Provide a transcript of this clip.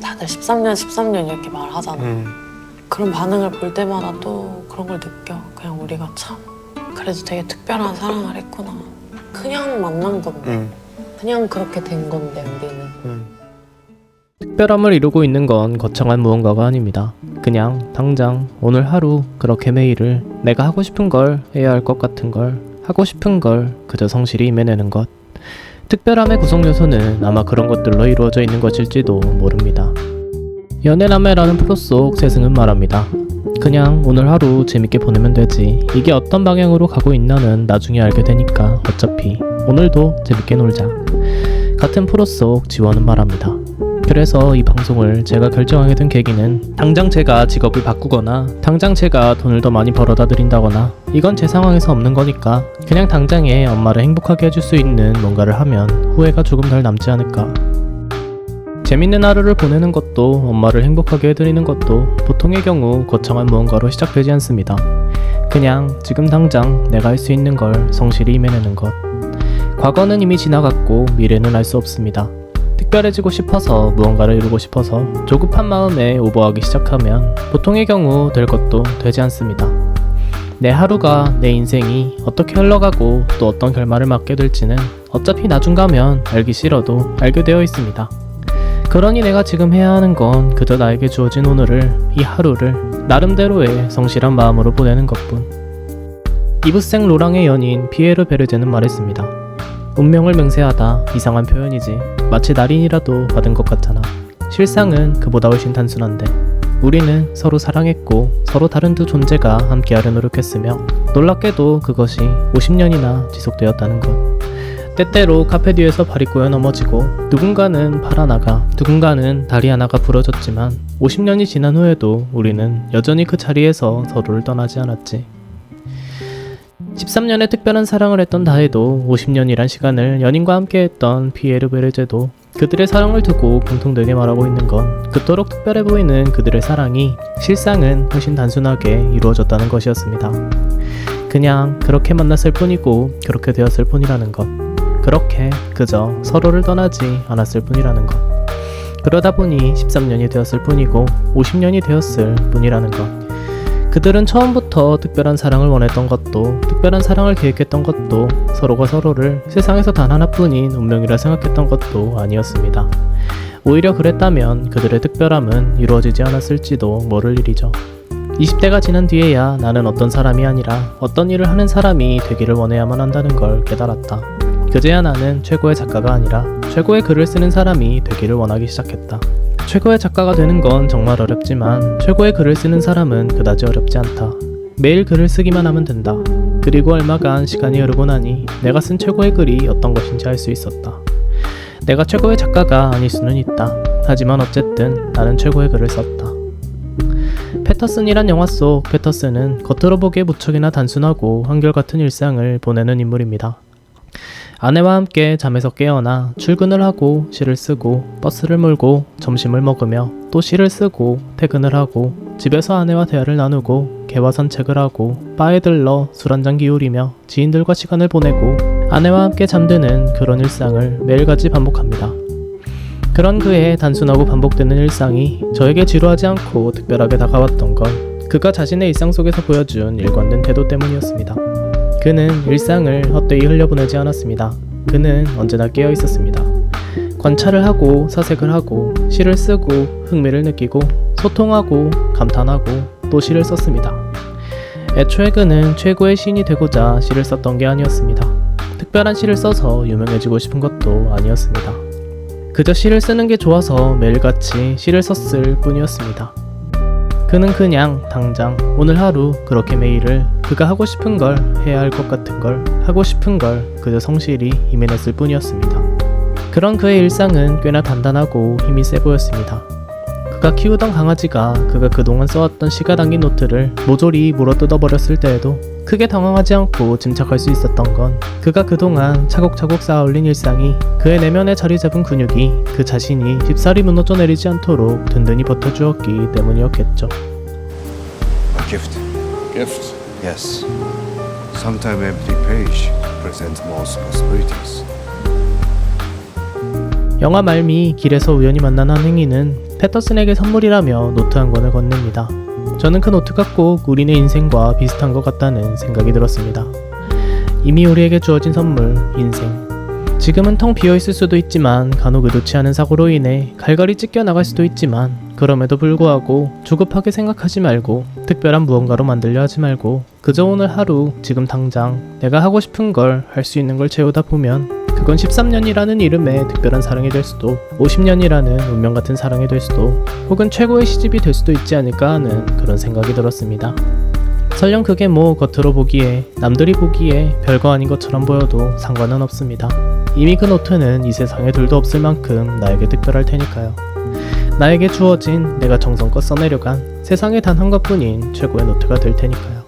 다들 13년 13년 이렇게 말하잖아. 그런 반응을 볼 때마다 또 그런 걸 느껴. 그냥 우리가 참 그래도 되게 특별한 사랑을 했구나. 그냥 만난 건데 그냥 그렇게 된 건데 우리는. 특별함을 이루고 있는 건 거창한 무언가가 아닙니다. 그냥 당장 오늘 하루 그렇게 매일을 내가 하고 싶은 걸 해야 할 것 같은 걸 하고 싶은 걸 그저 성실히 임해내는 것. 특별함의 구성 요소는 아마 그런 것들로 이루어져 있는 것일지도 모릅니다. 연애남매라는 프로 속 세승은 말합니다. 그냥 오늘 하루 재밌게 보내면 되지. 이게 어떤 방향으로 가고 있나는 나중에 알게 되니까 어차피 오늘도 재밌게 놀자. 같은 프로 속 지원은 말합니다. 그래서 이 방송을 제가 결정하게 된 계기는 당장 제가 직업을 바꾸거나 당장 제가 돈을 더 많이 벌어다 드린다거나 이건 제 상황에서 없는 거니까 그냥 당장에 엄마를 행복하게 해줄 수 있는 뭔가를 하면 후회가 조금 덜 남지 않을까. 재밌는 하루를 보내는 것도 엄마를 행복하게 해드리는 것도 보통의 경우 거창한 무언가로 시작되지 않습니다. 그냥 지금 당장 내가 할 수 있는 걸 성실히 임해내는 것. 과거는 이미 지나갔고 미래는 알 수 없습니다. 특별해지고 싶어서 무언가를 이루고 싶어서 조급한 마음에 오버하기 시작하면 보통의 경우 될 것도 되지 않습니다. 내 하루가 내 인생이 어떻게 흘러가고 또 어떤 결말을 맞게 될지는 어차피 나중 가면 알기 싫어도 알게 되어 있습니다. 그러니 내가 지금 해야 하는 건 그저 나에게 주어진 오늘을 이 하루를 나름대로의 성실한 마음으로 보내는 것뿐. 이브생 로랑의 연인 피에르 베르제는 말했습니다. 운명을 맹세하다 이상한 표현이지 마치 날인이라도 받은 것 같잖아. 실상은 그보다 훨씬 단순한데 우리는 서로 사랑했고 서로 다른 두 존재가 함께하려 노력했으며 놀랍게도 그것이 50년이나 지속되었다는 것. 때때로 카페 뒤에서 발이 꼬여 넘어지고 누군가는 팔 하나가 누군가는 다리 하나가 부러졌지만 50년이 지난 후에도 우리는 여전히 그 자리에서 서로를 떠나지 않았지. 13년의 특별한 사랑을 했던 다혜도 50년이란 시간을 연인과 함께했던 피에르 베르제도 그들의 사랑을 두고 공통되게 말하고 있는 건 그토록 특별해 보이는 그들의 사랑이 실상은 훨씬 단순하게 이루어졌다는 것이었습니다. 그냥 그렇게 만났을 뿐이고 그렇게 되었을 뿐이라는 것. 그렇게 그저 서로를 떠나지 않았을 뿐이라는 것. 그러다 보니 13년이 되었을 뿐이고 50년이 되었을 뿐이라는 것. 그들은 처음부터 특별한 사랑을 원했던 것도 특별한 사랑을 계획했던 것도 서로가 서로를 세상에서 단 하나뿐인 운명이라 생각했던 것도 아니었습니다. 오히려 그랬다면 그들의 특별함은 이루어지지 않았을지도 모를 일이죠. 20대가 지난 뒤에야 나는 어떤 사람이 아니라 어떤 일을 하는 사람이 되기를 원해야만 한다는 걸 깨달았다. 그제야 나는 최고의 작가가 아니라 최고의 글을 쓰는 사람이 되기를 원하기 시작했다. 최고의 작가가 되는 건 정말 어렵지만 최고의 글을 쓰는 사람은 그다지 어렵지 않다. 매일 글을 쓰기만 하면 된다. 그리고 얼마간 시간이 흐르고 나니 내가 쓴 최고의 글이 어떤 것인지 알 수 있었다. 내가 최고의 작가가 아닐 수는 있다. 하지만 어쨌든 나는 최고의 글을 썼다. 패터슨이란 영화 속 패터슨은 겉으로 보기에 무척이나 단순하고 한결같은 일상을 보내는 인물입니다. 아내와 함께 잠에서 깨어나 출근을 하고 시를 쓰고 버스를 몰고 점심을 먹으며 또 시를 쓰고 퇴근을 하고 집에서 아내와 대화를 나누고 개와 산책을 하고 바에 들러 술 한잔 기울이며 지인들과 시간을 보내고 아내와 함께 잠드는 그런 일상을 매일같이 반복합니다. 그런 그의 단순하고 반복되는 일상이 저에게 지루하지 않고 특별하게 다가왔던 건 그가 자신의 일상 속에서 보여준 일관된 태도 때문이었습니다. 그는 일상을 헛되이 흘려보내지 않았습니다. 그는 언제나 깨어 있었습니다. 관찰을 하고 사색을 하고 시를 쓰고 흥미를 느끼고 소통하고 감탄하고 또 시를 썼습니다. 애초에 그는 최고의 시인이 되고자 시를 썼던 게 아니었습니다. 특별한 시를 써서 유명해지고 싶은 것도 아니었습니다. 그저 시를 쓰는 게 좋아서 매일같이 시를 썼을 뿐이었습니다. 그는 그냥 당장 오늘 하루 그렇게 매일을 그가 하고 싶은 걸 해야 할 것 같은 걸 하고 싶은 걸 그저 성실히 임해냈을 뿐이었습니다. 그런 그의 일상은 꽤나 단단하고 힘이 세 보였습니다. 그가 키우던 강아지가 그가 그동안 써왔던 시가 담긴 노트를 모조리 물어뜯어버렸을 때에도 크게 당황하지 않고 짐작할 수 있었던 건 그가 그동안 차곡차곡 쌓아올린 일상이 그의 내면에 자리 잡은 근육이 그 자신이 쉽사리 무너져 내리지 않도록 든든히 버텨주었기 때문이었겠죠. A gift. Gift. Yes. Sometimes empty page presents most possibilities. 영화 말미 길에서 우연히 만난 한 행인은 패터슨에게 선물이라며 노트 한 권을 건넵니다. 저는 그 노트가 꼭 우리네 인생과 비슷한 것 같다는 생각이 들었습니다. 이미 우리에게 주어진 선물, 인생. 지금은 텅 비어있을 수도 있지만 간혹 의도치 않은 사고로 인해 갈갈이 찢겨나갈 수도 있지만 그럼에도 불구하고 조급하게 생각하지 말고 특별한 무언가로 만들려 하지 말고 그저 오늘 하루 지금 당장 내가 하고 싶은 걸 할 수 있는 걸 채우다 보면 그건 13년이라는 이름의 특별한 사랑이 될 수도 50년이라는 운명 같은 사랑이 될 수도 혹은 최고의 시집이 될 수도 있지 않을까 하는 그런 생각이 들었습니다. 설령 그게 뭐 겉으로 보기에 남들이 보기에 별거 아닌 것처럼 보여도 상관은 없습니다. 이미 그 노트는 이 세상에 둘도 없을 만큼 나에게 특별할 테니까요. 나에게 주어진 내가 정성껏 써내려간 세상에 단 한 것뿐인 최고의 노트가 될 테니까요.